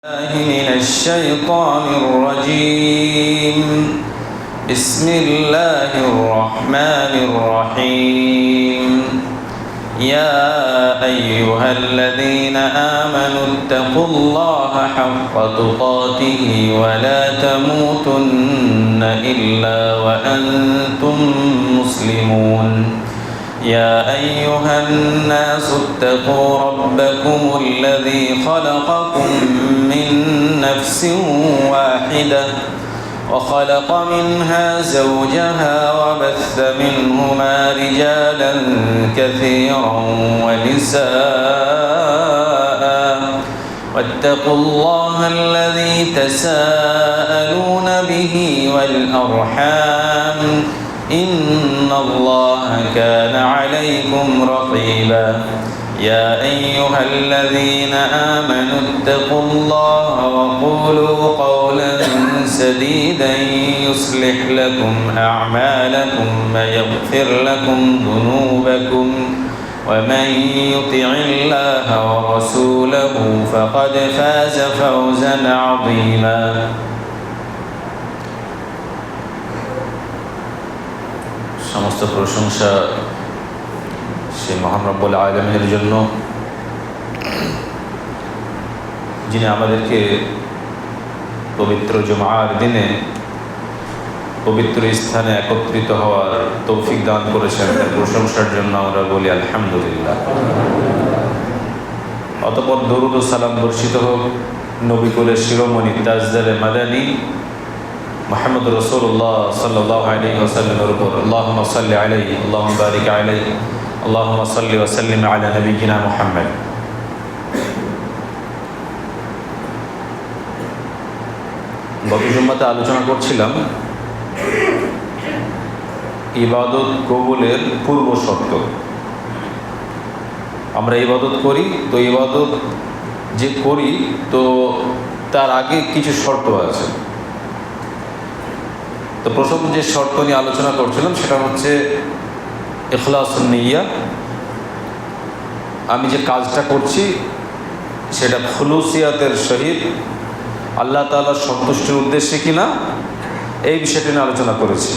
من الشيطان الرجيم. بسم الله الرحمن الرحيم. يا أيها الذين آمنوا اتقوا الله حق تقاته ولا تموتن إلا وأنتم مسلمون. يا أيها الناس اتقوا ربكم الذي خلقكم من نفس واحدة وخلق منها زوجها وبث منهما رجالا كثيرا ونساء واتقوا الله الذي تساءلون به والأرحام إن الله كان عليكم رقيبا. يا أيها الذين آمنوا اتقوا الله وقولوا قولا سديدا يصلح لكم أعمالكم ويغفر لكم ذنوبكم ومن يطع الله ورسوله فقد فاز فوزا عظيما. সমস্ত প্রশংসা সে মহান রব্বুল আলামিনের জন্য, যিনি আমাদেরকে পবিত্র জুমার দিনে পবিত্র স্থানে একত্রিত হওয়ার তৌফিক দান করেছেন। তার প্রশংসার জন্য আমরা বলি আলহামদুলিল্লাহ। অতঃপর দরুদ ও সালাম বর্ষিত হোক নবী কুলের শিরোমণি তাজদারে মাদানী মুহাম্মদ রাসূলুল্লাহ সাল্লাল্লাহু আলাইহি ওয়াসাল্লামের উপর। আল্লাহুম্মা সাল্লি আলাইহি আল্লাহুম্মা বারিক আলাইহি আল্লাহুম্মা সাল্লি ওয়া সাল্লিম আলা নাবিয়িনা মুহাম্মদ। গত জুমাতে আলোচনা করছিলাম ইবাদত কবুলের পূর্ব শর্ত। আমরা ইবাদত করি, তো ইবাদত যে করি তো তার আগে কিছু শর্ত আছে। তো প্রথম যে শর্ত নিয়ে আলোচনা করছিলাম সেটা হচ্ছে ইখলাসুন নিয়্যা। আমি যে কাজটা করছি সেটা খুলুসিয়াতের সহিত আল্লাহ তাআলার সন্তুষ্টির উদ্দেশ্যে কিনা, এই বিষয়টি নিয়ে আলোচনা করেছি।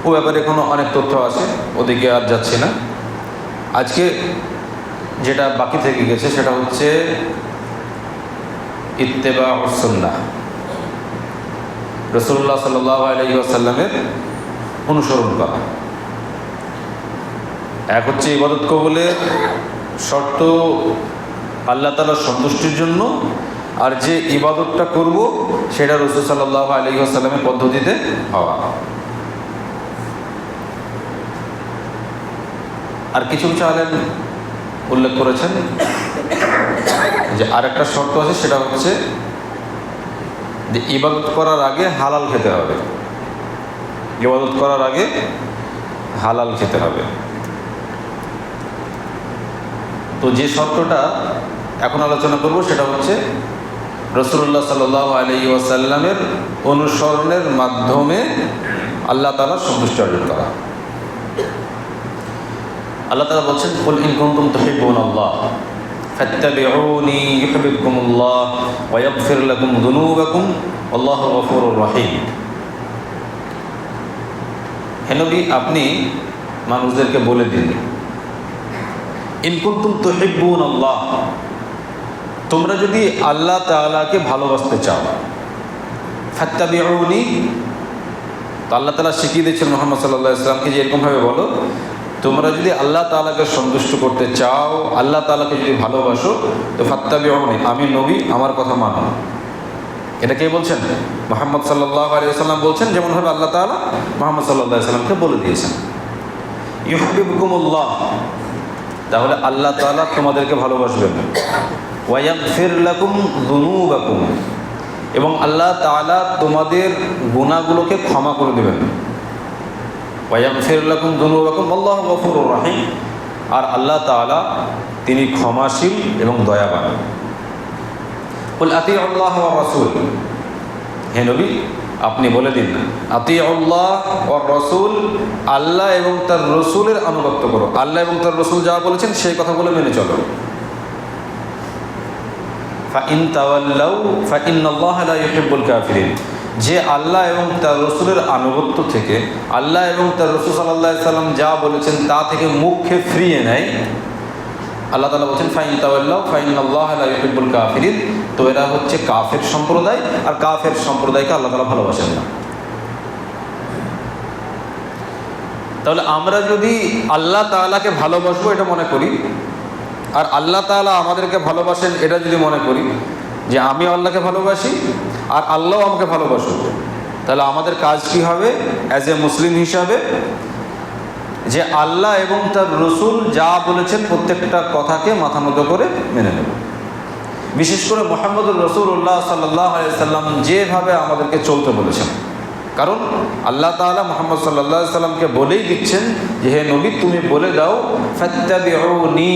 ও ব্যাপারে এখনো অনেক তথ্য আছে, ওদিকে আর যাচ্ছি না। আজকে যেটা বাকি থেকে গেছে সেটা হচ্ছে ইত্তেবাউস সুন্নাহ, রাসূলুল্লাহ সাল্লাল্লাহু আলাইহি ওয়াসাল্লামের অনুসরণ করা। এক হচ্ছে ইবাদত কবুলের শর্ত আল্লাহ তাআলার সন্তুষ্টির জন্য, আর যে ইবাদতটা করব সেটা রাসূল সাল্লাল্লাহু আলাইহি ওয়াসাল্লামের পদ্ধতিতে হওয়া। আর কিছু কিছু আলেম উল্লেখ করেছেন যে আরেকটা শর্ত আছে, সেটা হচ্ছে যে ইবাদত করার আগে হালাল খেতে হবে। ইবাদত করার আগে হালাল খেতে হবে। তো যে শর্তটা এখন আলোচনা করব সেটা হচ্ছে রাসূলুল্লাহ সাল্লাল্লাহু আলাইহি ওয়াসাল্লামের অনুসরণের মাধ্যমে আল্লাহ তাআলার সন্তুষ্টি অর্জন করা। আল্লাহ তাআলা বলছেন, কুল ইন কুনতুম তুহিব্বুনাল্লাহ ফাত্তাবিউনি ইউহিব্বুকুমুল্লাহ ওয়া ইয়াগফির লাকুম যুনুবাকুম আল্লাহু গফুরুর রহিম। হে নবী, আপনি মানুষদেরকে বলে দিন, ইন কুনতুম তুহিব্বুনাল্লাহ, তোমরা যদি আল্লাহ তাআলাকে ভালোবাসতে চাও, ফাত্তাবিউনি, তো আল্লাহ তাআলা শিখিয়ে দিয়েছেন মুহাম্মদ সাল্লাল্লাহু আলাইহি ওয়াসাল্লামকে যে এরকমভাবে বলো, তোমরা যদি আল্লাহ তাআলাকে সন্তুষ্ট করতে চাও, আল্লাহ তাআলাকে যদি ভালোবাসো, তো ফাত্তাবিউনি, আমি নবী, আমার কথা মানো। এটা কে বলছেন? মুহাম্মদ সাল্লাল্লাহু আলাইহি ওয়াসাল্লাম বলছেন, যেমনভাবে আল্লাহ তাআলা মুহাম্মদ সাল্লাল্লাহু আলাইহি ওয়াসাল্লামকে বলে দিয়েছেন। ইউহিব্বুকুমুল্লাহ, তাহলে আল্লাহ তাআলা তোমাদেরকে ভালোবাসবেন। ওয়া ইয়াগফির লাকুম যুনুবাকুম, এবং আল্লাহ তাআলা তোমাদের গুনাহগুলোকে ক্ষমা করে দেবেন। ওয়া ইয়াগফির লাকুম যুনুবাকুম আল্লাহু গফুরুর রহিম, আর আল্লাহ তাআলা তিনি ক্ষমাশীল এবং দয়াবান। কুল আতিউল্লাহ ওয়া রাসূল, হে নবী আপনি বলে দিন, আতিউল্লাহ ওয়া রাসূল, আল্লাহ এবং তার রাসূলের আনুগত্য করো। আল্লাহ এবং তার রাসূল যা বলেছেন সেই কথাগুলো মেনে চলো। ফাইন তাওয়াল্লাউ ফাইন্নাল্লাহা লা ইউহিব্বুল কাফিরিন, যে আল্লাহ এবং তার রসুলের আনুগত্য থেকে, আল্লাহ এবং তার রসুল সাল্লাল্লাহু আলাইহি সাল্লাম যা বলেছেন তা থেকে মুখে ফিরিয়ে নেয়, আল্লাহ তাআলা বলছেন ফাইন তাওয়াল্লাউ ফাইন্নাল্লাহা লা ইউহিব্বুল কাফিরিন, তো এরা হচ্ছে কাফের সম্প্রদায়, আর কাফের সম্প্রদায়কে আল্লাহ তাআলা ভালোবাসেন না। তাহলে আমরা যদি আল্লাহ তাআলাকে ভালোবাসবো এটা মনে করি, আর আল্লাহ তাআলা আমাদেরকে ভালোবাসেন এটা যদি মনে করি, যে আমি আল্লাহকে ভালোবাসি আর আল্লাহ আমাকে ভালোবাসুন, তাহলে আমাদের কাজ কি হবে অ্যাজ এ মুসলিম হিসাবে, যে আল্লাহ এবং তার রসুল যা বলেছেন প্রত্যেকটা কথাকে মাথা নত করে মেনে নেব। বিশেষ করে মুহাম্মদুর রাসূলুল্লাহ সাল্লাল্লাহু আলাইহি সাল্লাম যেভাবে আমাদেরকে চলতে বলেছেন, কারণ আল্লাহ তাআলা মুহাম্মদ সাল্লাল্লাহু আলাইহি সাল্লামকে বলেই দিচ্ছেন যে হে নবী তুমি বলে দাও ফাত্তাবিউনি,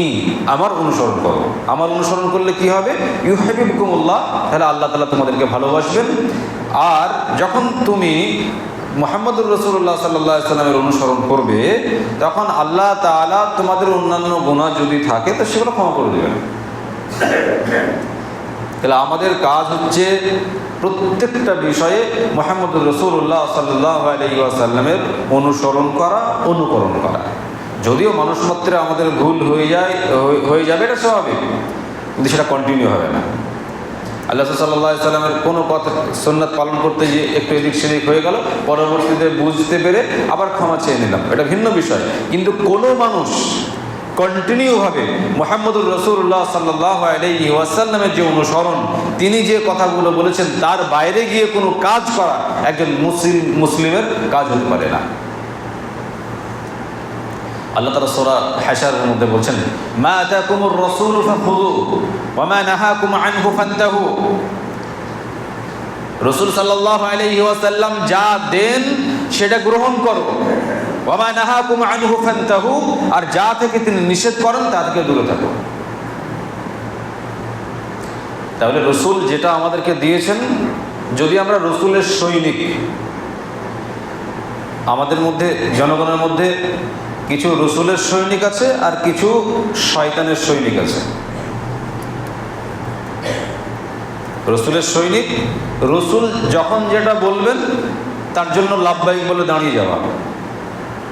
আমার অনুসরণ করো। আমার অনুসরণ করলে কি হবে? ইউহিব্বুকুমুল্লাহ, তাহলে আল্লাহ তাআলা তোমাদেরকে ভালোবাসবেন। আর যখন তুমি মুহাম্মদুর রাসূলুল্লাহ সাল্লাল্লাহু আলাইহি সাল্লামের অনুসরণ করবে, তখন আল্লাহ তাআলা তোমাদের অন্যান্য গুনাহ যদি থাকে তো সেগুলো ক্ষমা করে দেবেন। তাহলে আমাদের কাজ হচ্ছে প্রত্যেকটা বিষয়ে মুহাম্মদুর রাসূলুল্লাহ সাল্লাল্লাহু আলাইহি ওয়াসাল্লামের অনুসরণ করা, অনুকরণ করা। যদিও মানুষ মাত্রে আমাদের ভুল হয়ে যাবে, এটা স্বাভাবিক, কিন্তু সেটা কন্টিনিউ হবে না। আল্লাহ সাল্লাল্লাহু আলাইহি ওয়াসাল্লামের কোনো কথা সুন্নাত পালন করতে গিয়ে একটু এদিক সেদিক হয়ে গেল, পরবর্তীতে বুঝতে পেরে আবার ক্ষমা চেয়ে নিলাম, এটা ভিন্ন বিষয়। কিন্তু কোনো মানুষ কন্টিনিউভাবে মুহাম্মদুর রাসূলুল্লাহ সাল্লাল্লাহু আলাইহি ওয়াসাল্লামের যে অনুসরণ, তিনি যে কথাগুলো বলেছেন তার বাইরে গিয়ে কোনো কাজ করা একজন মুসলিমের কাজ হতে পারে না। আল্লাহ তাআলা সূরা হাশরের মধ্যে বলছেন মা আতাকুমুর রাসূলু ফাখুযুহু ওয়া মা নাহাকুম আনহু ফান্তাহু, রাসূল সাল্লাল্লাহু আলাইহি ওয়াসাল্লাম যা দেন সেটা গ্রহণ করো, ওয়া মা নাহাকুম আনহু ফান্তাহু, আর যা থেকে তিনি নিষেধ করেন তা থেকে দূরে থাকো। তাহলে রাসূল যেটা আমাদেরকে দিয়েছেন, যদি আমরা রাসূলের সৈনিক, আমাদের মধ্যে জনগণের মধ্যে কিছু রাসূলের সৈনিক আছে আর কিছু শয়তানের সৈনিক আছে। রাসূলের সৈনিক, রাসূল যখন যেটা বলবেন তার জন্য লাব্বাইক বলে দাঁড়িয়ে যাওয়া,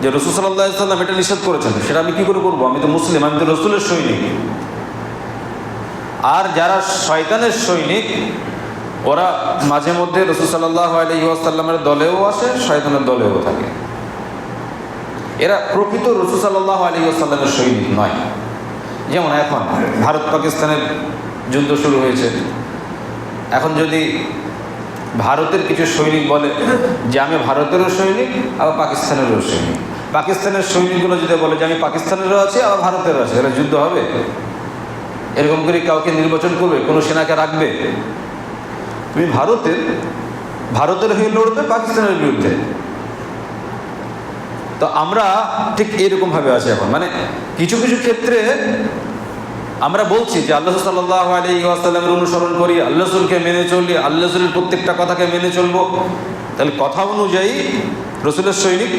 যে রাসূল সাল্লাল্লাহু আলাইহি ওয়াসাল্লাম এটা নিষেধ করেছেন, সেটা আমি কি করে করবো? আমি তো মুসলিম, আমি তো রাসূলের সৈনিক। আর যারা শয়তানের সৈনিক, ওরা মাঝে মধ্যে রাসূল সাল্লাল্লাহু আলাইহি ওয়াসাল্লামের দলেও আসে, শয়তানের দলেও থাকে। এরা প্রকৃত রাসূল সাল্লাল্লাহু আলাইহি ওয়াসাল্লামের সৈনিক নয়। যেমন এখন ভারত পাকিস্তানের যুদ্ধ শুরু হয়েছে, এখন যদি ভারতের কিছু সৈনিক বলে যে আমি ভারতেরও সৈনিক আবার পাকিস্তানেরও সৈনিক, পাকিস্তানের সৈনিকগুলো যদি বলে যে আমি পাকিস্তানেরও আছি আবার ভারতেরও আছে, এরা যুদ্ধ হবে? এরকম করে কাউকে নির্বাচন করবে? কোনো সেনাকে রাখবে? তুমি ভারতের হয়ে লড়বে পাকিস্তানের বিরুদ্ধে। তো আমরা ঠিক এরকমভাবে আছি এখন, মানে কিছু কিছু ক্ষেত্রে আমরা বলছি যে আল্লাহ সাল্লাল্লাহু আলাইহি ওয়াসাল্লামের অনুসরণ করি, আল্লাহ রাসূলকে মেনে চলি, আল্লাহ রাসূলের প্রত্যেকটা কথাকে মেনে চলবো, তাহলে কথা অনুযায়ী রাসূলের সৈনিক,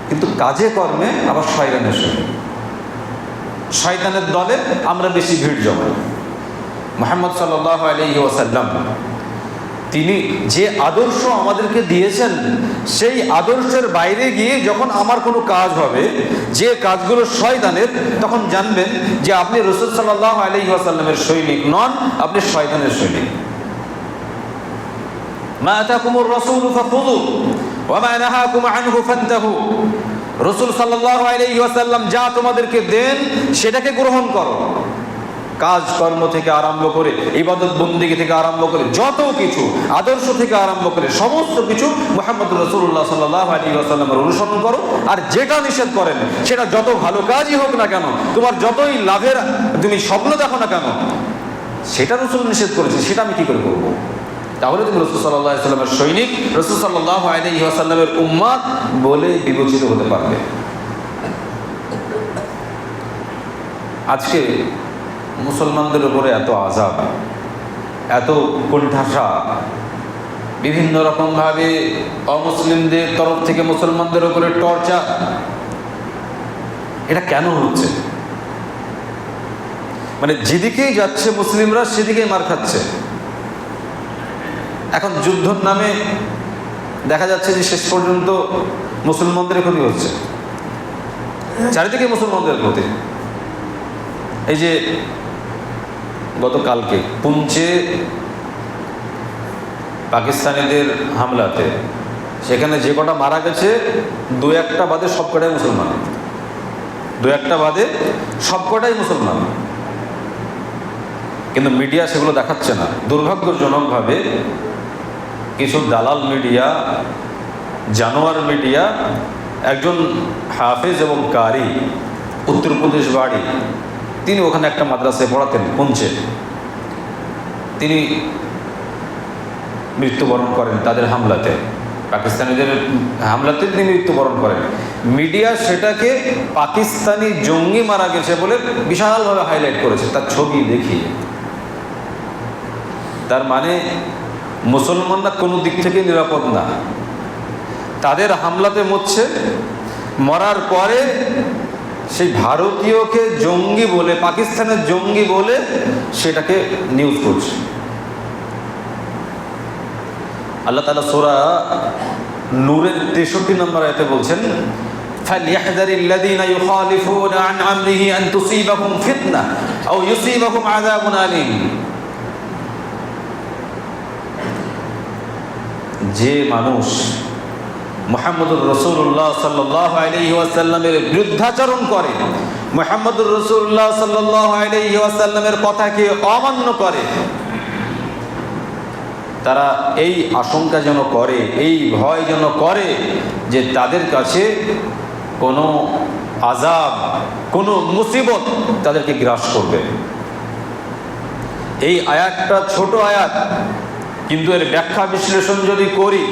কিন্তু কাজে কর্মে আবার শয়তানের সৈনিক। শয়তানের দলে আমরা বেশি ভিড় জমাই। মুহাম্মদ সাল্লাল্লাহু আলাইহি ওয়াসাল্লাম তিনি যে আদর্শ আমাদেরকে দিয়েছেন, সেই আদর্শের বাইরে গিয়ে যখন আমার কোনো কাজ হবে যে কাজগুলো শয়তানের, তখন জানবেন যে আপনি রাসূল সাল্লাল্লাহু আলাইহি ওয়াসাল্লামের সৈনিক নন, আপনি শয়তানের সৈনিক। মা আতাকুমুর রাসূলু ফাখুযুহু ওয়া মা নাহাকুম আনহু ফান্তাহু, রাসূল সাল্লাল্লাহু আলাইহি ওয়াসাল্লাম যা তোমাদেরকে দেন সেটাকে গ্রহণ করো। কাজকর্ম থেকে আরম্ভ করে, ইবাদত বন্দেগী থেকে আরম্ভ করে, যত কিছু আদর্শ থেকে আরম্ভ করে সমস্ত কিছু মুহাম্মদুর রাসূলুল্লাহ সাল্লাল্লাহু আলাইহি ওয়াসাল্লামের অনুসরণ করো। আর যেটা নিষেধ করেন, সেটা যত ভালো কাজই হোক না কেন, তোমার যতই লাভের তুমি স্বপ্ন দেখো না কেন, সেটা রাসূল নিষেধ করেছে, সেটা আমি কি করে করবো? তাহলে তুমি রাসূল সাল্লাল্লাহু আলাইহি ওয়াসাল্লামের সৈনিক, রাসূল সাল্লাল্লাহু আলাইহি ওয়াসাল্লামের উম্মত বলে বিবেচিত হতে পারবে। আজকে মুসলমানদের উপরে এত আযাব, এত কুণ্ঠাসা, বিভিন্ন রকমভাবে অমুসলিমদের তরফ থেকে মুসলমানদের উপরে টর্চার, এটা কেন হচ্ছে? মানে যেদিকেই যাচ্ছে মুসলিমরা সেদিকেই মার খাচ্ছে। এখন যুদ্ধর নামে দেখা যাচ্ছে যে শেষ পর্যন্ত মুসলমানদের ক্ষতি হচ্ছে, চারিদিকে মুসলমানদের ক্ষতি। এই যে গতকালকে পুঞ্চে পাকিস্তানিদের হামলাতে সেখানে যে কটা মারা গেছে, দু একটা বাদে সব কটাই মুসলমান, দু একটা বাদে সব কটাই মুসলমান। কিন্তু মিডিয়া সেগুলো দেখাচ্ছে না। দুর্ভাগ্যজনকভাবে কিছু দালাল মিডিয়া, জানোয়ার মিডিয়া, একজন হাফেজ এবং কারি, উত্তরপ্রদেশ বাড়ি, তিনি ওখানে একটা মাদ্রাসায় পড়াতেন পুঞ্চে, তিনি মৃত্যুবরণ করেন তাদের হামলাতে, পাকিস্তানিদের হামলাতে তিনি মৃত্যুবরণ করেন। মিডিয়া সেটাকে পাকিস্তানি জঙ্গি মারা গেছে বলে বিশালভাবে হাইলাইট করেছে, তার ছবি দেখিয়ে। তার মানে মুসলমানরা কোনো দিক থেকে নিরাপদ না, তাদের হামলাতে মরছে, মরার পরে সেই ভারতীয়কে জঙ্গি বলে, পাকিস্তানের জঙ্গি বলে সেটাকে নিউজ করছে। আল্লাহ তাআলা সূরা নূরের 63 নম্বর আয়াতে বলছেন, ফালইহযারিল্লাযীনা ইউখালিফুনা আন আমরিহি আন তুসীবাহুম ফিতনাহ আও ইউসীবাহুম আযাবুন আলীম। যে মানুষ মুহাম্মদুর রাসূলুল্লাহ সাল্লাল্লাহু আলাইহি ওয়াসাল্লামের বিরুদ্ধাচরণ করে, মুহাম্মদুর রাসূলুল্লাহ সাল্লাল্লাহু আলাইহি ওয়াসাল্লামের কথাকে অমান্য করে, তারা এই আশঙ্কা যেন করে, এই ভয় যেন করে যে তাদের কাছে কোনো আযাব, কোনো মুসিবত তাদেরকে গ্রাস করবে। এই আয়াতটা ছোট আয়াত, কিন্তু এর ব্যাখ্যা বিশ্লেষণ যদি করি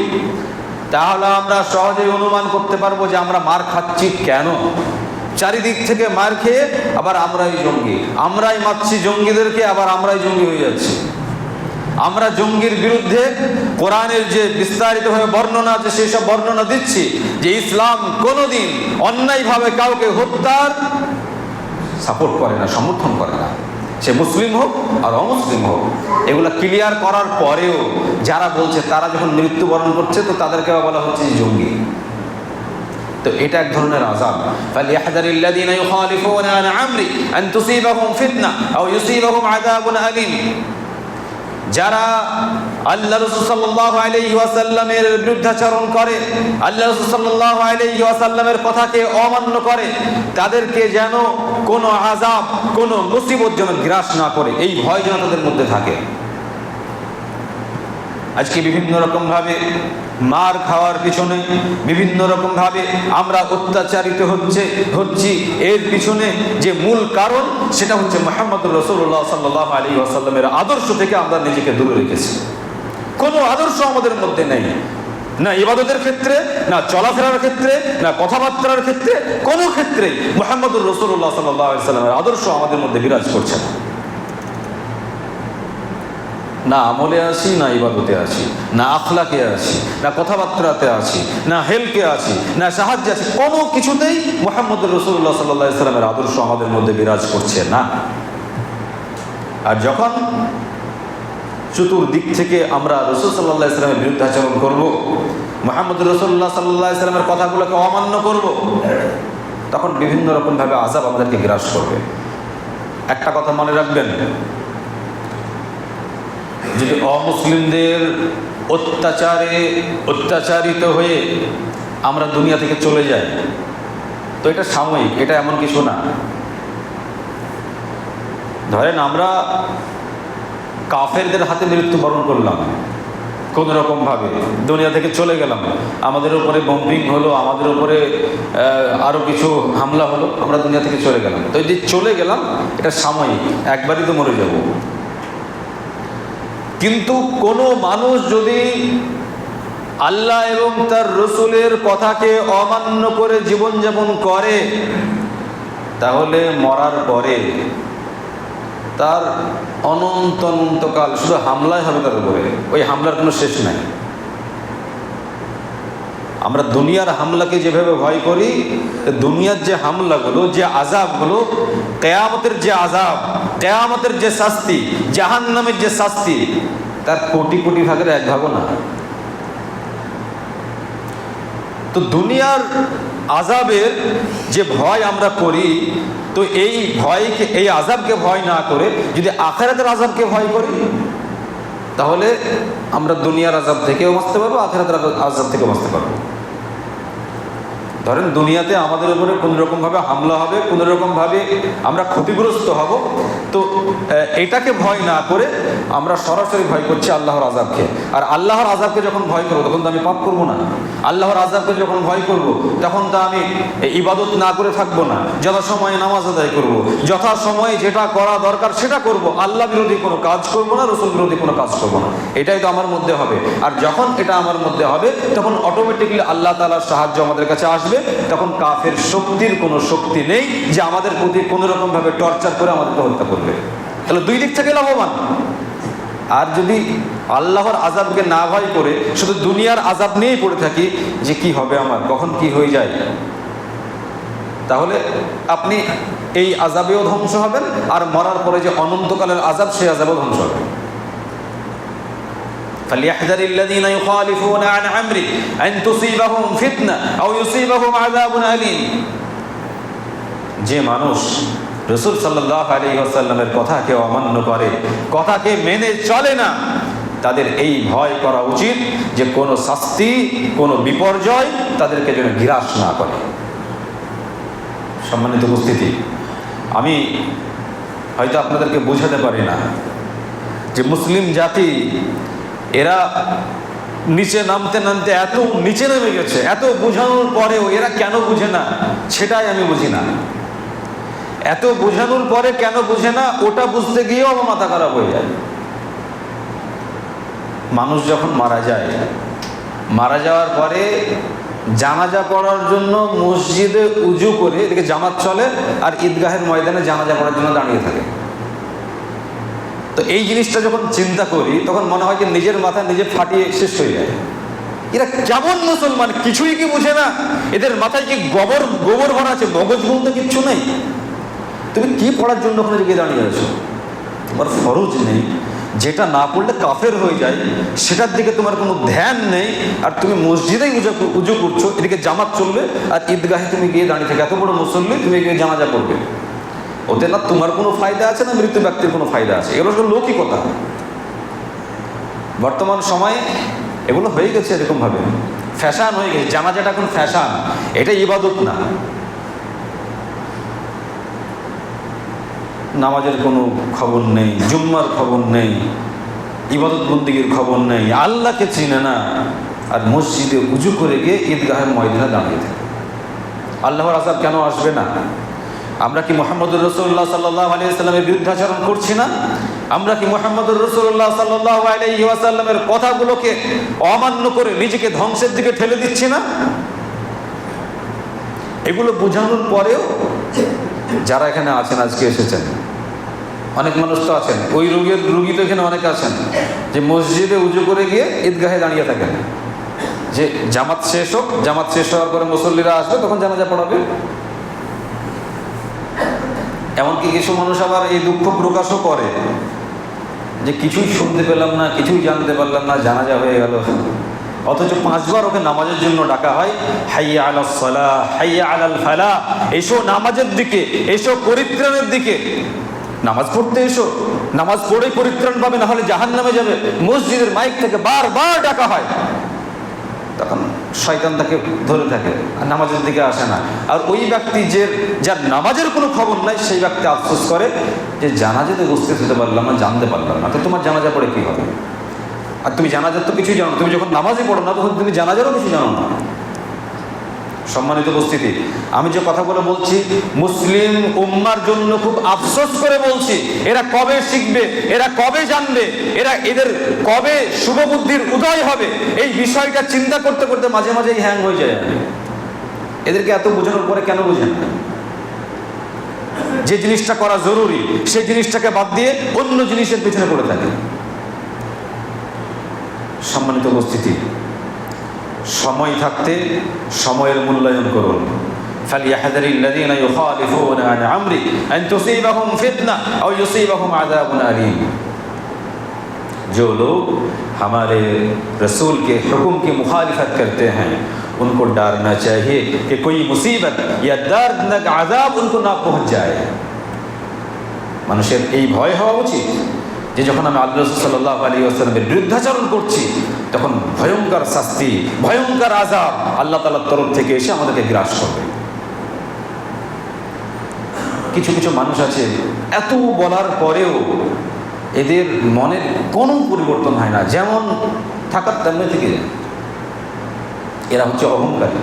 তাহলে আমরা সহজেই অনুমান করতে পারবো যে আমরা মার খাচ্ছি কেন। চারিদিক থেকে মার খেয়ে আবার আমরাই জঙ্গি, আমরাই মারছি জঙ্গিদেরকে, আবার আমরাই জঙ্গি হয়ে যাচ্ছি। আমরা জঙ্গির বিরুদ্ধে কোরআনের যে বিস্তারিতভাবে বর্ণনা আছে সেই সব বর্ণনা দিচ্ছি যে ইসলাম কোনোদিন অন্যায়ভাবে কাউকে হত্যার সাপোর্ট করে না, সমর্থন করে না, সে মুসলিম হোক আর অমুসলিম হোক। এগুলো ক্লিয়ার করার পরেও যারা বলছে, তারা যখন মৃত্যুবরণ করছে তো তাদেরকে বলা হচ্ছে জঙ্গি। তো এটা এক ধরনের আযাব। ফালইহযারিল্লাযীনা ইউখালিফুনা আন আমরি আন তুসীবাহুম ফিতনাহ আও ইউসীবাহুম আযাবুন আলীম। যারা আল্লাহ রাসূল সাল্লাল্লাহু আলাইহি ওয়াসাল্লামের বিরুদ্ধাচরণ করে, আল্লাহ রাসূল সাল্লাল্লাহু আলাইহি ওয়াসাল্লামের কথাকে অমান্য করে, তাদেরকে যেন কোনো আযাব, কোনো মুসিবত যেন গ্রাস না করে, এই ভয় যেন তাদের মধ্যে থাকে। আজকে বিভিন্ন রকমভাবে মার খাওয়ার পিছনে, বিভিন্ন রকমভাবে আমরা অত্যাচারিত হচ্ছি, এর পিছনে যে মূল কারণ সেটা হচ্ছে মুহাম্মদুর রাসূলুল্লাহ সাল্লাল্লাহু আলাইহি ওয়াসাল্লামের আদর্শ থেকে আমরা নিজেকে দূরে রেখেছি। কোনো আদর্শ আমাদের মধ্যে নেই, না ইবাদতের ক্ষেত্রে, না চলাফেরার ক্ষেত্রে, না কথাবার্তার ক্ষেত্রে, কোনো ক্ষেত্রেই মুহাম্মদুর রাসূলুল্লাহ সাল্লাল্লাহু আলাইহি ওয়াসাল্লামের আদর্শ আমাদের মধ্যে বিরাজ করছে না। না আমলে আছি, না ইবাদতে আছি, না আখলাকে আছি, না কথাবার্তাতে আছি, না হেলকে আছি, না সাহায্যে আছি, কোনো কিছুতেই মুহাম্মদুর রাসূলুল্লাহ সাল্লাল্লাহু আলাইহি ওয়াসাল্লামের আদর্শ আমাদের মধ্যে বিরাজ করছে না। আর যখন চতুর্দিক থেকে আমরা রাসূল সাল্লাল্লাহু আলাইহি ওয়াসাল্লামের বিরুদ্ধে আচরণ করব, মুহাম্মদুর রাসূলুল্লাহ সাল্লাল্লাহু আলাইহি ওয়াসাল্লামের কথাগুলোকে অমান্য করব, তখন বিভিন্ন রকমভাবে আযাব আমাদেরকে গ্রাস করবে। একটা কথা মনে রাখবেন, যদি অমুসলিমদের অত্যাচারে অত্যাচারিত হয়ে আমরা দুনিয়া থেকে চলে যাই তো এটা সাময়িক, এটা এমন কিছু না। ধরেন আমরা কাফেরদের হাতে মৃত্যুবরণ করলাম, কোনো রকমভাবে দুনিয়া থেকে চলে গেলাম, আমাদের উপরে বম্বিং হলো, আমাদের উপরে আরও কিছু হামলা হলো, আমরা দুনিয়া থেকে চলে গেলাম। তো এই যে চলে গেলাম এটা সাময়িক, একবারই তো মরে যাব। কিন্তু কোনো মানুষ যদি আল্লাহ এবং তার রসুলের কথাকে অমান্য করে জীবনযাপন করে, তাহলে মরার পরে তার অনন্তকাল শুধু হামলাই হবে তার উপরে, ওই হামলার কোনো শেষ নাই। আমরা দুনিয়ার হামলাকে যেভাবে ভয় করি, দুনিয়ার যে হামলাগুলো, যে আযাবগুলো, কিয়ামতের যে আযাব, কিয়ামতের যে শাস্তি, জাহান্নামের যে শাস্তি, তার কোটি কোটি ভাগের এক ভাগও না। তো দুনিয়ার আযাবের যে ভয় আমরা করি, তো এই ভয়কে, এই আযাবকে ভয় না করে যদি আখিরাতের আযাবকে ভয় করি, তাহলে আমরা দুনিয়ার আযাব থেকেও বাঁচতে পারবো, আখিরাতের আযাব থেকেও বাঁচতে পারবো। ধরেন দুনিয়াতে আমাদের উপরে কোনো রকমভাবে হামলা হবে, কোনো রকমভাবে আমরা ক্ষতিগ্রস্ত হব, তো এটাকে ভয় না করে আমরা সরাসরি ভয় করছি আল্লাহর আযাবকে। আর আল্লাহর আযাবকে যখন ভয় করবো তখন তো আমি পাপ করবো না। আল্লাহর আযাবকে যখন ভয় করব তখন তো আমি ইবাদত না করে থাকবো না, যথাসময়ে নামাজ আদায় করব, যথাসময়ে যেটা করা দরকার সেটা করব, আল্লাহ বিরোধী কোনো কাজ করব না, রসুল বিরোধী কোনো কাজ করব না। এটাই তো আমার মধ্যে হবে। আর যখন এটা আমার মধ্যে হবে তখন অটোমেটিকলি আল্লাহ তাআলার সাহায্য আমাদের কাছে আসবে। তখন কাফের শক্তির কোনো শক্তি নেই যে আমাদের প্রতি কোনো রকম ভাবে টর্চার করে আমাদেরকে হত্যা করবে। তাহলে দুই দিক থেকে লাভবান। আর যদি আল্লাহর আযাবকে না ভয় করে শুধু দুনিয়ার আযাব নিয়েই পড়ে থাকি যে কি হবে আমার, কখন কি হয়ে যায়, তাহলে আপনি এই আযাবেও ধ্বংস হবেন, আর মরার পরে যে অনন্তকালের আযাব সেই আযাবেও ধ্বংস হবে। فليحذر الذين يخالفون عن امره ان تصيبهم فتنه او يصيبهم عذاب اليم। যে মানুষ রাসূল সাল্লাল্লাহু আলাইহি ওয়াসাল্লামের কথাকে অমান্য করে, কথাকে মেনে চলে না, তাদের এই ভয় করা উচিত যে কোনো শাস্তি, কোনো বিপর্যয় তাদেরকে যেন গ্রাস না করে। সম্মানিত উপস্থিতি, আমি হয়তো আপনাদেরকে বোঝাতে পারি না যে মুসলিম জাতি এরা নিচে নামতে নামতে এত নিচে নেমে গেছে, এত বোঝানোর পরেও এরা কেন বুঝে না সেটাই আমি বুঝি না। এত বোঝানোর পরে কেন বুঝে না, ওটা বুঝতে গিয়েও আমার মাথা খারাপ হয়ে যায়। মানুষ যখন মারা যায়, মারা যাওয়ার পরে জানাজা পড়ার জন্য মসজিদে উজু করে, এদিকে জামাত চলে, আর ঈদগাহের ময়দানে জানাজা পড়ার জন্য দাঁড়িয়ে থাকে। তো এই জিনিসটা যখন চিন্তা করি তখন মনে হয় যে নিজের মাথায় নিজে ফাটিয়ে শেষ হয়ে যায়। এরা কেমন মুসলমান, কিছুই কি বুঝে না? এদের মাথায় কি গোবর ভরা আছে, মগজ বলতে কিচ্ছু নেই। তুমি কি পড়ার জন্য ওখানে গিয়ে দাঁড়িয়ে আছো? তোমার ফরজ নেই, যেটা না পড়লে কাফের হয়ে যায় সেটার দিকে তোমার কোনো ধ্যান নেই, আর তুমি মসজিদেই উজু করছো, এদিকে জামাত চলবে, আর ঈদগাহে তুমি গিয়ে দাঁড়িয়ে থাকো। এত বড় মুসল্লি, তুমি গিয়ে জানাজা পড়বে, ওতে না তোমার কোনো ফায়দা আছে না মৃত ব্যক্তির কোনো ফায়দা আছে? এগুলো সব লৌকিকতা। বর্তমান সময়ে এগুলো হয়ে গেছে এরকমভাবে, ফ্যাশন হয়ে গেছে। জানাজাটা এখন ফ্যাশন, এটা ইবাদত না। নামাজের কোনো খবর নেই, জুম্মার খবর নেই, ইবাদত বন্দিগির খবর নেই, আল্লাহকে চিনে না, আর মসজিদে উজু করে গিয়ে ঈদগাহের ময়দানে দাঁড়িয়ে থাকে। আল্লাহর আযাব কেন আসবে না? আমরা কি মুহাম্মদুর রাসূলুল্লাহ সাল্লাল্লাহু আলাইহি ওয়াসাল্লামের বিরুদ্ধাচরণ করছি না? আমরা কি মুহাম্মদুর রাসূলুল্লাহ সাল্লাল্লাহু আলাইহি ওয়াসাল্লামের কথাগুলোকে অমান্য করে নিজেকে ধ্বংসের দিকে ঠেলে দিচ্ছি না? এগুলো বোঝানোর পরেও যারা এখানে আছেন, আজকে এসেছেন, অনেক মানুষ তো আছেন, ওই রোগী তো এখানে অনেকে আছেন যে মসজিদে উজু করে গিয়ে ঈদগাহে দাঁড়িয়ে থাকেন, যে জামাত শেষ হোক, জামাত শেষ হওয়ার পরে মুসল্লিরা আসবে, তখন জানাজা পড়াবে। এমনকি কিছু মানুষ আবার এই দুঃখ প্রকাশও করে যে কিছুই শুনতে পেলাম না, কিছুই জানতে পারলাম না, জানাজা হয়ে গেল। অথচ 5 বার ওকে নামাজের জন্য ডাকা হয়, হাইয়া আলাস সালাহ, হাইয়া আলাল ফালাহ, এসো নামাজের দিকে, এসো পরিত্রাণের দিকে, নামাজ পড়তে এসো, নামাজ পড়েই পরিত্রাণ পাবে, না হলে জাহান্নামে যাবে। মসজিদের মাইক থেকে বারবার ডাকা হয়, তখন শয়তান তাকে ধরে থাকে আর নামাজের দিকে আসে না। আর ওই ব্যক্তি যার নামাজের কোনো খবর নাই, সেই ব্যক্তি আফসোস করে যে জানাজাতে উপস্থিত হতে পারলাম না, জানতে পারলাম না। তো তোমার জানাজা পড়ে কী হবে? আর তুমি জানাজার তো কিছুই জানো না, তুমি যখন নামাজই পড়ো না তখন তুমি জানাজারও কিছু জানো না। সম্মানিত উপস্থিতি, আমি যে কথাগুলো বলছি মুসলিম উম্মার জন্য খুব আফসোস করে বলছি। এরা কবে শিখবে, এরা কবে জানবে, এদের কবে শুভবুদ্ধির উদয় হবে, এই বিষয়টা চিন্তা করতে করতে মাঝে মাঝেই হ্যাং হয়ে যায়। এদেরকে এত বোঝানোর পরে কেন বোঝেন? যে জিনিসটা করা জরুরি সেই জিনিসটাকে বাদ দিয়ে অন্য জিনিসের পিছনে পড়ে থাকে। সম্মানিত উপস্থিতি, সময় থাকতে সময়ের মূল্যায়ন করুন। فليحذر الذين يخالفون عن امره ان تصيبهم فتنه او يصيبهم عذاب اليم। जो लोग हमारे रसूल के हुक्म की मुखालिफत करते हैं उनको डरना चाहिए कि कोई मुसीबत या दर्दनाक आजाब उनको ना पहुंच जाए। মানুষের এই ভয় হওয়া উচিত যে যখন আমি আল্লাহ রাসূল সাল্লাল্লাহু আলাইহি ওয়াসাল্লামের বিরুদ্ধাচরণ করছি তখন ভয়ঙ্কর শাস্তি, ভয়ঙ্কর আযাব আল্লাহ তাআলার তরফ থেকে এসে আমাদেরকে গ্রাস করবে। কিছু কিছু মানুষ আছে এত বলার পরেও এদের মনের কোনো পরিবর্তন হয় না, যেমন থাকার তেমনি থেকে যায়। এরা হচ্ছে অহংকারী।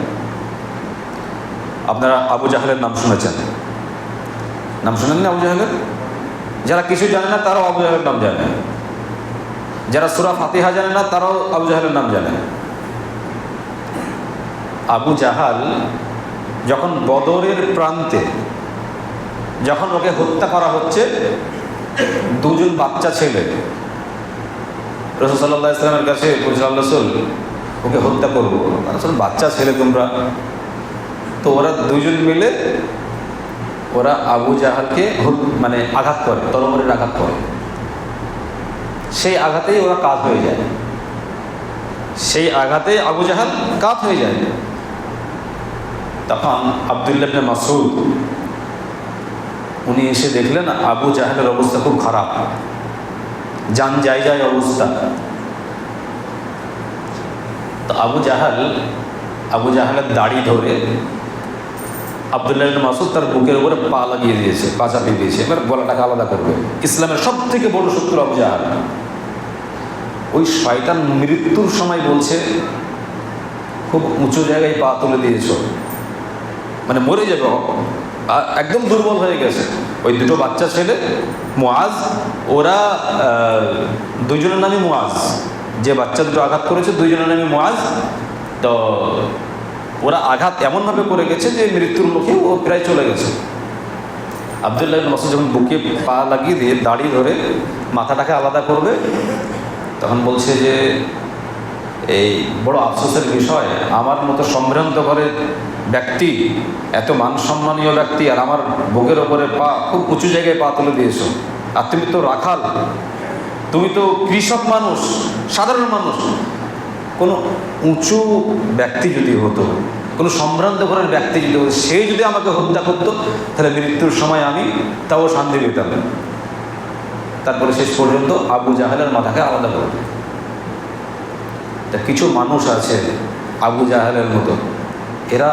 আপনারা আবু জাহেলের নাম শুনেছেন? নাম শুনেন না আবু জাহেলের? যারা কিছু জানে না তারাও আবু জাহেলের নাম জানে, যারা সূরা ফাতিহা জানে না তারাও আবু জাহেলের নাম জানে। আবু জাহাল যখন বদরের প্রান্তে যখন ওকে হত্যা করা হচ্ছে, দুজন বাচ্চা ছেলে রাসূল সাল্লাল্লাহু আলাইহি ওয়াসাল্লামের কাছে বলছে, আল্লাহ রাসূল ওকে হত্যা করবো। রাসূল বাচ্চা ছেলে তোমরা, তো ওরা দুজন মিলে ওরা আবু জাহালকে মানে আঘাত করে, তরবারির আঘাত করে। সেই আঘাতেই ওরা কাত হয়ে যায়, সেই আঘাতে আবু জাহাল কাত হয়ে যায়। তখন আব্দুল্লাহ ইবনে মাসউদ উনি এসে দেখলেন আবু জাহেলের অবস্থা খুব খারাপ, জান যায় যায় অবস্থা। তো আবু জাহেলের দাড়ি ধরে আব্দুল্লাহ ইবনে মাসউদ তার বুকের উপরে পা লাগিয়ে দিয়েছে, পা চাপিয়ে দিয়েছে, এবার গলাটাকে আলাদা করবে। ইসলামের সব থেকে বড় শত্রু আবু জাহেল। ওই শয়তান মৃত্যুর সময় বলছে, খুব উঁচু জায়গায় পা তুলে দিয়েছ, মানে মরে যাবে, একদম দুর্বল হয়ে গেছে। ওই দুটো বাচ্চা ছেলে মুআজ, ওরা দুইজনের নামই মুআজ, যে বাচ্চা দুটো আঘাত করেছে দুইজনের নামই মুআজ। তো ওরা আঘাত এমনভাবে করে গেছে যে মৃত্যুর মুখে ও প্রায় চলে গেছে। আব্দুল্লাহ ইবনে মাসউদ যখন বুকে পা লাগিয়ে দিয়ে দাড়ি ধরে মাথাটাকে আলাদা করবে, তখন বলছে যে এই বড় আফসোসের বিষয়, আমার মতো সম্ভ্রান্ত করে ব্যক্তি, এত মানসম্মানীয় ব্যক্তি, আর আমার বুকের ওপরে পা, খুব উঁচু জায়গায় পা তুলে দিয়েছো। আর তুমি তো রাখাল, তুমি তো কৃষক মানুষ, সাধারণ মানুষ। কোনো উঁচু ব্যক্তি যদি হতো, কোনো সম্ভ্রান্ত ঘরের ব্যক্তি যদি হতো, সে যদি আমাকে হত্যা করতো তাহলে মৃত্যুর সময় আমি তাও শান্তি পেতাম। তারপরে শেষ পর্যন্ত আবু জাহেলের মাথাকে আলাদা করবে। তা কিছু মানুষ আছে আবু জাহেলের মতো, এরা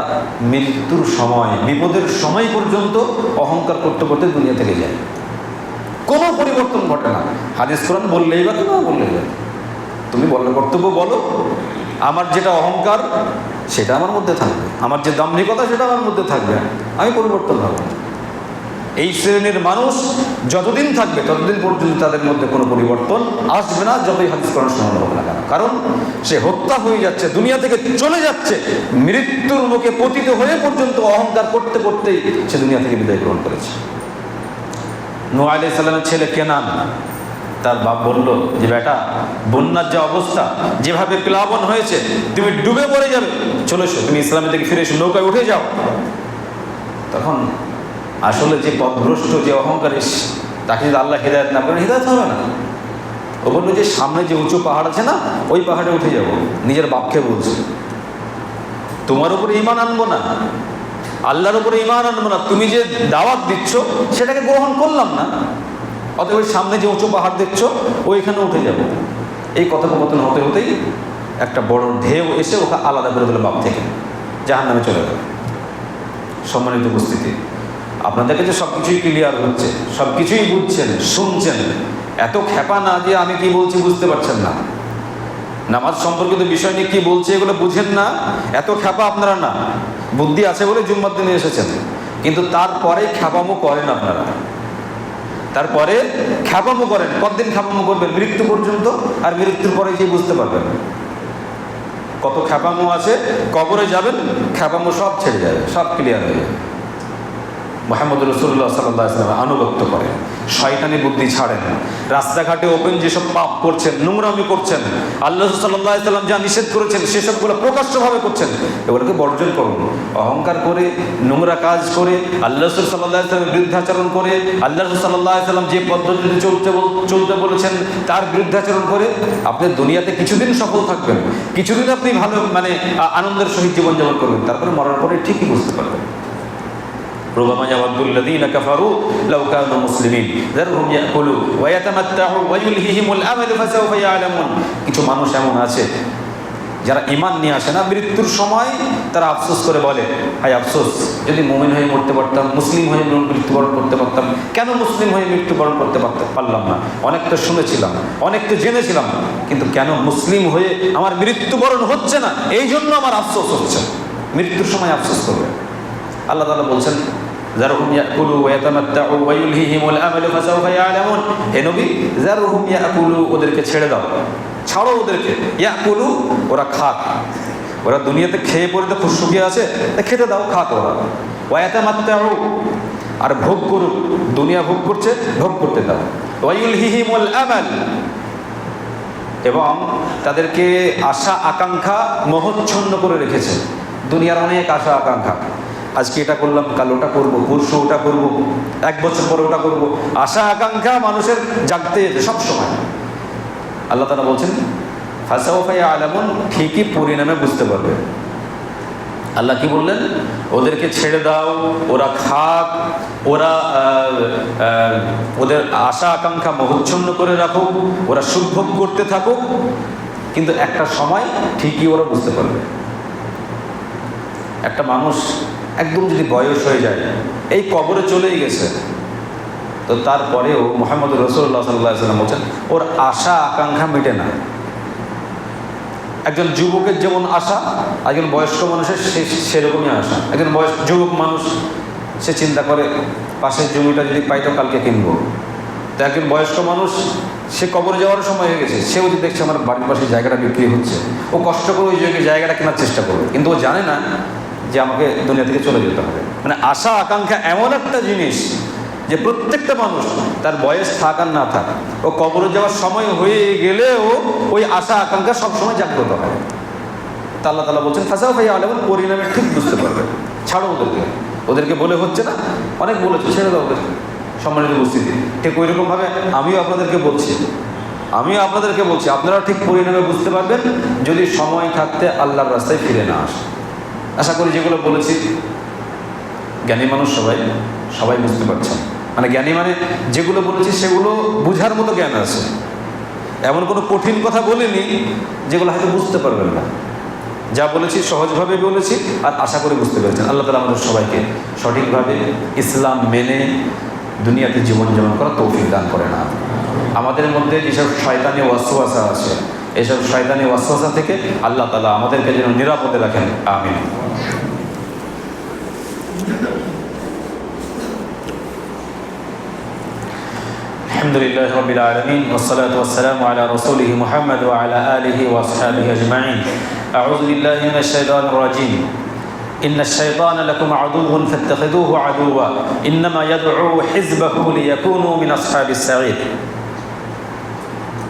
মৃত্যুর সময়, বিপদের সময় পর্যন্ত অহংকার করতে করতে দুনিয়া থেকে যায়, কোনো পরিবর্তন ঘটে না। হাদিস কোরআন বললেই বা না বললেই বা, তুমি বলার কর্তব্য বলো, আমার যেটা অহংকার সেটা আমার মধ্যে থাকবে, আমার যে দাম্ভিকতা সেটা আমার মধ্যে থাকবে, আমি পরিবর্তন হব। এই শ্রেণীর মানুষ যতদিন থাকবে ততদিন পর্যন্ত তাদের মধ্যে কোনো পরিবর্তন আসবে না, যতই হাদিস কোরআন শোনানো হোক না কেন। কারণ সে হত্যা হয়ে যাচ্ছে, দুনিয়া থেকে চলে যাচ্ছে, মৃত্যুর মুখে পতিত হয়ে পর্যন্ত অহংকার করতে করতেই সে দুনিয়া থেকে বিদায় গ্রহণ করেছে। নূহ আলাইহিস সালামের ছেলে কেনান, তার বাপ বলল যে বেটা, বন্যার যে অবস্থা, যেভাবে প্লাবন হয়েছে, তুমি ডুবে পড়ে যাবে, চলে এসো, তুমি ইসলামের থেকে ফিরে এসো, নৌকায় উঠে যাও। তখন আসলে যে পথভ্রষ্ট, যে অহংকারী, তাকে যদি আল্লাহ হিদায়াত না করেন, হিদায়াত হবে না। ও বললো যে সামনে যে উঁচু পাহাড় আছে না, ওই পাহাড়ে উঠে যাব। নিজের বাপকে বলছে, তোমার উপরে ঈমান আনবো না, আল্লাহর উপরে ঈমান আনবো না, তুমি যে দাওয়াত দিচ্ছ সেটাকে গ্রহণ করলাম না, অতএব ওই সামনে যে উঁচু পাহাড় দেখছো ওইখানে উঠে যাব। এই কথোপকথন হতে হতেই একটা বড় ঢেউ এসে ওকে আলাদা করে দিল বাপ থেকে, জাহান্নামে চলে গেল। সম্মানিত উপস্থিতি, আপনাদের কাছে সব কিছুই ক্লিয়ার হচ্ছে, সব কিছুই বুঝছেন, শুনছেন, এত খেপা না যে আমি কি বলছি বুঝতে পারছেন না, নামাজ সম্পর্কিত বিষয় নিয়ে কি বলছে এগুলো বুঝেন না, এত খেপা আপনারা না। বুদ্ধি আছে বলে জুম্মার দিনে এসেছেন, কিন্তু তারপরে খেপামো করেন আপনারা, তারপরে খেপামো করেন। কতদিন খেপামো করবেন? মৃত্যু পর্যন্ত। আর মৃত্যুর পরে গিয়ে বুঝতে পারবেন কত খেপামো আছে। কবরে যাবেন, খেপামো সব ছেড়ে যাবে, সব ক্লিয়ার হয়ে যাবে। মুহাম্মদ রাসূলুল্লাহ সাল্লাল্লাহু আলাইহি ওয়াসাল্লাম আনুগত্য করেন, শয়তানি বুদ্ধি ছাড়েন, রাস্তাঘাটে ওপেন যেসব পাপ করছেন, নোংরামি করছেন, আল্লাহ সাল্লাল্লাহু আলাইহি ওয়াসাল্লাম যা নিষেধ করেছেন সেসবগুলো প্রকাশ্যভাবে করছেন, এগুলোকে বর্জন করুন। অহংকার করে, নোংরা কাজ করে, আল্লাহ রাসূল সাল্লাল্লাহু আলাইহি ওয়াসাল্লামের বিরুদ্ধাচরণ করে, আল্লাহ রাসূল সাল্লাল্লাহু আলাইহি ওয়াসাল্লাম যে পদ্ধতিতে চলতে বলেছেন তার বিরুদ্ধাচরণ করে আপনি দুনিয়াতে কিছুদিন সফল থাকবেন, কিছুদিন আপনি ভালো আনন্দের সহিত জীবনযাপন করবেন, তারপরে মরার পরে ঠিকই বুঝতে পারবেন। ربما يود الذين كفروا لو كانوا مسلمين ذرهم يأكلوا ويتمتعوا ويلههم الأمل فسوف يعلمون। কিছু মানুষ এমন আছে যারা ঈমান নিয়ে আসে না, মৃত্যুর সময় তারা আফসোস করে বলে, হায় আফসোস, যদি মুমিন হয়ে মরতে পারতাম, মুসলিম হয়ে মৃত্যুবরণ করতে পারতাম, কেন মুসলিম হয়ে মৃত্যুবরণ করতে পারলাম না? অনেক তো শুনেছিলাম, অনেক তো জেনেছিলাম, কিন্তু কেন মুসলিম হয়ে আমার মৃত্যুবরণ হচ্ছে না, এই জন্য আমার আফসোস হচ্ছে। মৃত্যুর সময় আফসোস করবে। আল্লাহ তাআলা বলছেন, যারহুম ইয়াকুলু ওয়া ইয়াতামাত্তাউ ওয়া ইউলহিহিমুল আমালু ফাসাউফা ইয়ালামুন। হে নবী, যারহুম ইয়াকুলু, ওদেরকে ছেড়ে দাও, ছাড়ো ওদেরকে। ইয়াকুলু, ওরা খাক, ওরা দুনিয়াতে খেয়ে পরে তো খুশখুশি আছে, খেতে দাও, খাক ওরা। ওয়া ইয়াতামাত্তাউ, আর ভোগ করুক, দুনিয়া ভোগ করছে, ভোগ করতে দাও। ওয়া ইউলহিহিমুল আমাল, এবং তাদেরকে আশা আকাঙ্ক্ষা মোহচ্ছন্ন করে রেখেছে। দুনিয়ার অনেক আশা আকাঙ্ক্ষা, আজকে এটা করলাম, কাল ওটা করবো, পরশু ওটা করবো, 1 বছর পরে ওটা করবো, আশা আকাঙ্ক্ষা মানুষের জাগতে যেতে সবসময়। আল্লাহ তাআলা বলছেন, ফাসাউফা ইয়ালামুন, ঠিকই পরিণামে বুঝতে পারবে। আল্লাহ কি বললেন? ওদেরকে ছেড়ে দাও, ওরা খাক, ওরা ওদের আশা আকাঙ্ক্ষা মোহচ্ছন্ন করে রাখুক, ওরা সুখ ভোগ করতে থাকুক, কিন্তু একটা সময় ঠিকই ওরা বুঝতে পারবে। একটা মানুষ একদম যদি বয়স হয়ে যায়, এই কবরে চলেই গেছে, তো তারপরেও মুহাম্মদ রাসূলুল্লাহ সাল্লাল্লাহু আলাইহি ওয়াসাল্লাম বলছেন, ওর আশা আকাঙ্ক্ষা মিটে না। একজন যুবকের যেমন আশা, একজন বয়স্ক মানুষের সেরকমই আশা। একজন যুবক মানুষ, সে চিন্তা করে পাশের জমিটা যদি পাই তো কালকে কিনবো। তো একজন বয়স্ক মানুষ, সে কবরে যাওয়ার সময় হয়ে গেছে, সেও যদি দেখছে আমার বাড়ির পাশে জায়গাটা বিক্রি হচ্ছে, ও কষ্ট করে ওই জায়গাটা কেনার চেষ্টা করবে, কিন্তু ও জানে না যে আমাকে দুনিয়া থেকে চলে যেতে হবে। মানে আশা আকাঙ্ক্ষা এমন একটা জিনিস যে প্রত্যেকটা মানুষ, তার বয়স থাক আর না থাক, ও কবরে যাওয়ার সময় হয়ে গেলেও ওই আশা আকাঙ্ক্ষা সবসময় জাগ্রত হয়। তা আল্লাহ তাআলা বলছেন, ফাসাউফা ইয়ালামুন, পরিণামে ঠিক বুঝতে পারবে। ছাড়ো ওদেরকে, ওদেরকে বলে হচ্ছে না, অনেক বলেছে, ছেড়ে দাও ওদেরকে। সম্মানিত উপস্থিতি, ঠিক ওই রকমভাবে আমিও আপনাদেরকে বলছি, আপনারা ঠিক পরিণামে বুঝতে পারবেন যদি সময় থাকতে আল্লাহর রাস্তায় ফিরে না আসে। আশা করি যেগুলো বলেছি জ্ঞানী মানুষ সবাই বুঝতে পারছেন। মানে জ্ঞানী মানে যেগুলো বলেছি সেগুলো বুঝার মতো জ্ঞান আছে, এমন কোনো কঠিন কথা বলিনি যেগুলো হয়তো বুঝতে পারবেন না। যা বলেছি সহজভাবে বলেছি, আর আশা করি বুঝতে পেরেছেন। আল্লাহ তাআলা আমাদের সবাইকে সঠিকভাবে ইসলাম মেনে দুনিয়াতে জীবনযাপন করা তৌফিক দান করে না। আমাদের মধ্যে যেসব শয়তানি ওয়াসওয়াসা আছে, এসব শয়তানি ওয়াসওয়াসা থেকে আল্লাহ তাআলা আমাদেরকে যেন নিরাপদে রাখেন, আমিন। আলহামদুলিল্লাহি রাব্বিল আলামিন, ওয়াসসালাতু ওয়াসসালামু আলা রাসূলিহি মুহাম্মদ ওয়া আলা আলিহি ওয়া আসহাবিহি আজমাইন। আউযু বিল্লাহি মিনাশ শাইতানির রাজীম। ইন্নাশ শাইতানা লাকুম আদুউন ফাত্তাখিযুহু আদুওয়া ইন্নামা ইয়াদউ হিজবাহু লিয়াকুনু মিন আসহাবিস সাঈদ।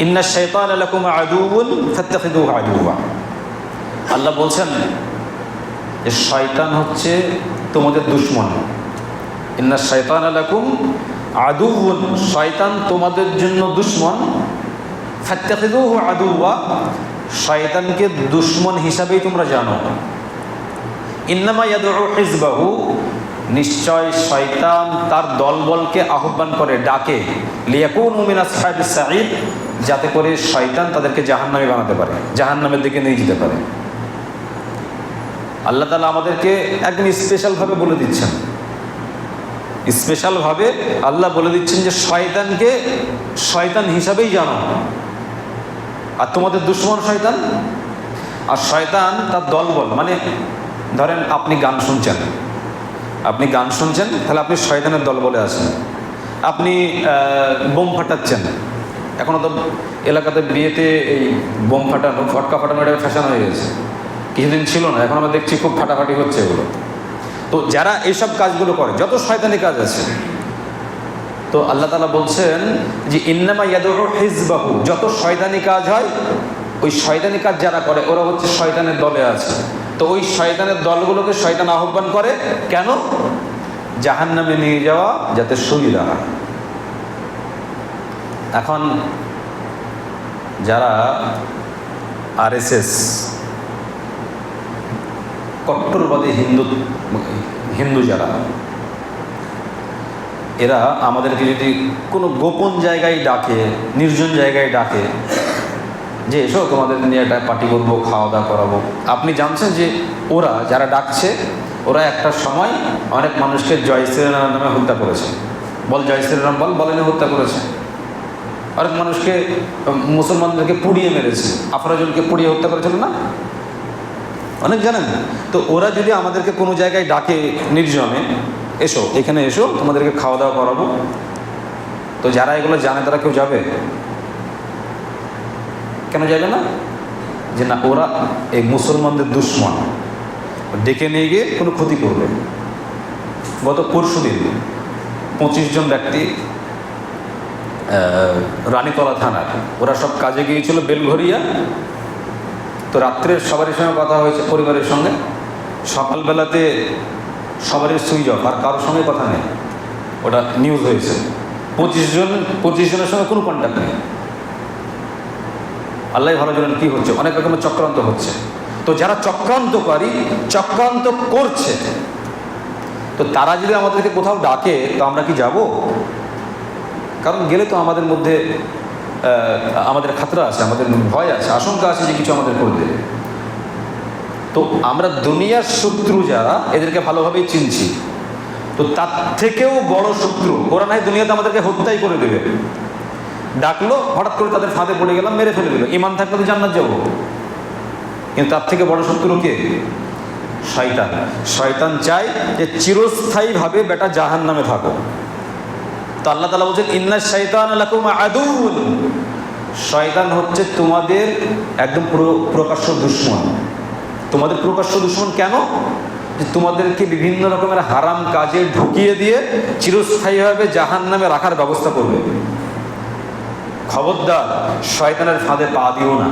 ইন্নাশ শাইতানা লাকুম আদুউন ফাত্তাখিযুহু আদুওয়া। আল্লাহ বলছেন যে শয়তান হচ্ছে তোমাদের দুশমন। ইন্নাশ শাইতানা লাকুম আদুউন, শয়তান তোমাদের জন্য দুশমন। ফাত্তাখিযুহু আদুওয়া, শয়তানকে দুশমন হিসাবেই তোমরা জানো। ইন্নামা ইয়াদউ হিজবাহু, নিশ্চয় শয়তান তার দলবলকে আহ্বান করে, ডাকে, লিয়াকুনু মিন আসহাবিস সাঈদ, যাতে করে শয়তান তাদেরকে জাহান্নামী বানাতে পারে, জাহান্নামের দিকে নিয়ে যেতে পারে। আল্লাহ তাআলা আমাদেরকে একদম স্পেশালভাবে বলে দিচ্ছেন, স্পেশালভাবে আল্লাহ বলে দিচ্ছেন যে শয়তানকে শয়তান হিসাবেই জানো, আর তোমাদের দুশমন শয়তান। আর শয়তান তার দলবল, মানে ধরেন আপনি গান শুনছেন, তাহলে আপনি শয়তানের দলবলে আছেন। আপনি বোম ফাটাচ্ছেন, এখনও তো এলাকাতে বিয়েতে এই বোম ফাটানো, ফটকা ফাটানো, এটা ফ্যাশন হয়ে গেছে, কিছুদিন ছিল না, এখন আমরা দেখছি খুব ফাটাফাটি হচ্ছে এগুলো। তো যারা এইসব কাজগুলো করে, যত শয়তানি কাজ আছে, তো আল্লাহ তাআলা বলছেন যে ইন্নামা ইয়াদউ হিজবাহু, যত শয়তানি কাজ হয় ওই শয়তানি কাজ যারা করে ওরা হচ্ছে শয়তানের দলে আছে। তো ওই শয়তানের দলগুলোকে শয়তান আহ্বান করে কেন? জাহান্নামে নিয়ে যাওয়া যাতে সুবিধা হয়। এখন যারা আরএসএস কট্টরবাদী হিন্দু যারা, এরা আমাদেরকে যদি কোনো গোপন জায়গায় ডাকে, নির্জন জায়গায় ডাকে যে এসো তোমাদের নিয়ে একটা পার্টি করবো, খাওয়া দাওয়া করাবো, আপনি জানছেন যে ওরা যারা ডাকছে ওরা একটা সময় অনেক মানুষকে জয় শ্রীরাম নামে হত্যা করেছে। বল জয় শ্রীরাম বল, বলেনি হত্যা করেছে। অনেক মানুষকে, মুসলমানদেরকে পুড়িয়ে মেরেছে, আফরাজুলকে পুড়িয়ে হত্যা করেছিল না, অনেক জানেন। তো ওরা যদি আমাদেরকে কোনো জায়গায় ডাকে নির্জনে, এসো এখানে এসো তোমাদেরকে খাওয়া দাওয়া করাবো, তো যারা এগুলো জানে তারা কেউ যাবে? কেন যাবে না? যে না, ওরা এই মুসলমানদের দুশ্মন, ডেকে নিয়ে গিয়ে কোনো ক্ষতি করবে। গত পরশুদিন 25 জন ব্যক্তি রানীতলা থানার, ওরা সব কাজে গিয়েছিল বেলঘরিয়া। তো রাত্রে সবারই সঙ্গে কথা হয়েছে, পরিবারের সঙ্গে। সকালবেলাতে সবারই সুইচ অফ, আর কারোর সঙ্গে কথা নেই। ওটা নিউজ হয়েছে। 25 জনের সঙ্গে কোনো কন্ট্যাক্ট নেই। আল্লাহ ভালো জানেন কী হচ্ছে, অনেক রকমের চক্রান্ত হচ্ছে। তো যারা চক্রান্ত করছে, তো তারা যদি আমাদেরকে কোথাও ডাকে তো আমরা কি যাব? কারণ গেলে তো আমাদের মধ্যে আমাদের খাতরা আছে, আমাদের ভয় আছে, আশঙ্কা আছে যে কিছু আমাদের করবে। তো আমরা দুনিয়ার শত্রু যারা, এদেরকে ভালোভাবেই চিনছি। তো তার থেকেও বড় শত্রু ওরা নাই দুনিয়াতে আমাদেরকে হত্যাই করে দেবে। ডাকলো, হঠাৎ করে তাদের ফাঁদে পড়ে গেলাম, মেরে ফেলে দিল। ঈমান থাকলে তো জান্নাত যাবো। কিন্তু তার থেকে বড় শত্রু কে? শয়তান। শয়তান চায় যে চিরস্থায়ীভাবে বেটা জাহান্নামে থাকো। তো আল্লাহ তাআলা বলছেন ইন্নাশ শাইতানা লাকুম আদুউন, শয়তান হচ্ছে তোমাদের একদম প্রকাশ্য দুশমন। তোমাদের প্রকাশ্য দুশমন কেন? যে তোমাদেরকে বিভিন্ন রকমের হারাম কাজে ঢুকিয়ে দিয়ে চিরস্থায়ীভাবে জাহান্নামে রাখার ব্যবস্থা করবে। খবরদার শয়তানের ফাঁদে পা দিও না।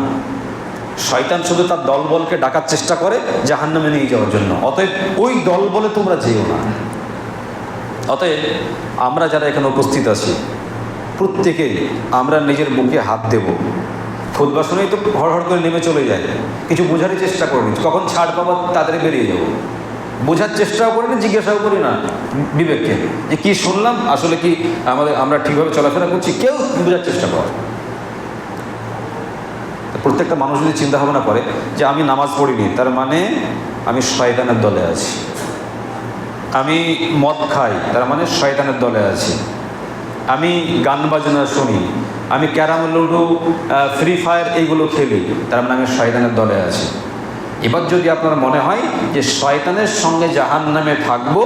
শয়তান শুধু তার দলবলকে ডাকার চেষ্টা করে জাহান্নামে নিয়ে যাওয়ার জন্য। অতএব ওই দল বলে তোমরা যেও না। অতএব আমরা যারা এখানে উপস্থিত আছি প্রত্যেকেই আমরা নিজের বুকে হাত দেব। খুতবা শুনেই তো হড়হড় করে নেমে চলে যায়, কিছু বোঝারই চেষ্টা করিনি, কখন ছাড় পাবো তাড়াতাড়ি বেরিয়ে যাবো। বোঝার চেষ্টাও করি না, জিজ্ঞাসাও করি না বিবেককে যে কী শুনলাম, আসলে কি আমরা ঠিকভাবে চলাফেরা করছি, কেউ বোঝার চেষ্টা করে। প্রত্যেকটা মানুষ যদি চিন্তা ভাবনা করে যে আমি নামাজ পড়িনি, তার মানে আমি শয়তানের দলে আছি। আমি মদ খাই, তার মানে শয়তানের দলে আছি। আমি গান বাজনা শুনি, আমি ক্যারাম, লুডো, ফ্রি ফায়ার এইগুলো খেলি, তার মানে আমি শয়তানের দলে আছি। এবার যদি আপনার মনে হয় যে শয়তানের সঙ্গে জাহান্নামে থাকবো,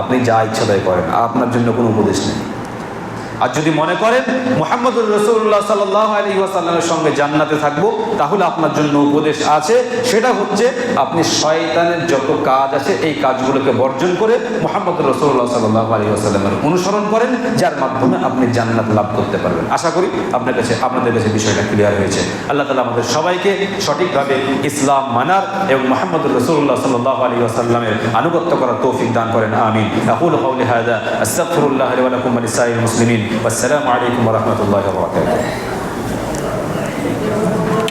আপনি যা ইচ্ছা তাই করেন, আপনার জন্য কোনো উপদেশ নেই। আর যদি মনে করেন মুহাম্মদুর রাসূলুল্লাহ সাল্লাল্লাহু আলাইহি ওয়াসাল্লামের সঙ্গে জান্নাতে থাকবো, তাহলে আপনার জন্য উপদেশ আছে। সেটা হচ্ছে আপনি শয়তানের যত কাজ আছে এই কাজগুলোকে বর্জন করে মুহাম্মদুর রাসূলুল্লাহ সাল্লাল্লাহু আলাইহি ওয়াসাল্লামের অনুসরণ করেন, যার মাধ্যমে আপনি জান্নাত লাভ করতে পারবেন। আশা করি আপনাদের কাছে বিষয়টা ক্লিয়ার হয়েছে। আল্লাহ তাআলা আমাদের সবাইকে সঠিকভাবে ইসলাম মানার এবং মুহাম্মদুর রাসূলুল্লাহ সাল্লাল্লাহু আলাইহি ওয়াসাল্লামের আনুগত্য করার তৌফিক দান করেন। আমিন। আকুলু কওলি হাযা আস্তাগফিরুল্লাহ লি ওয়া লাকুম ওয়া লিসাইরিল মুসলিমিন। والسلام عليكم ورحمة الله وبركاته.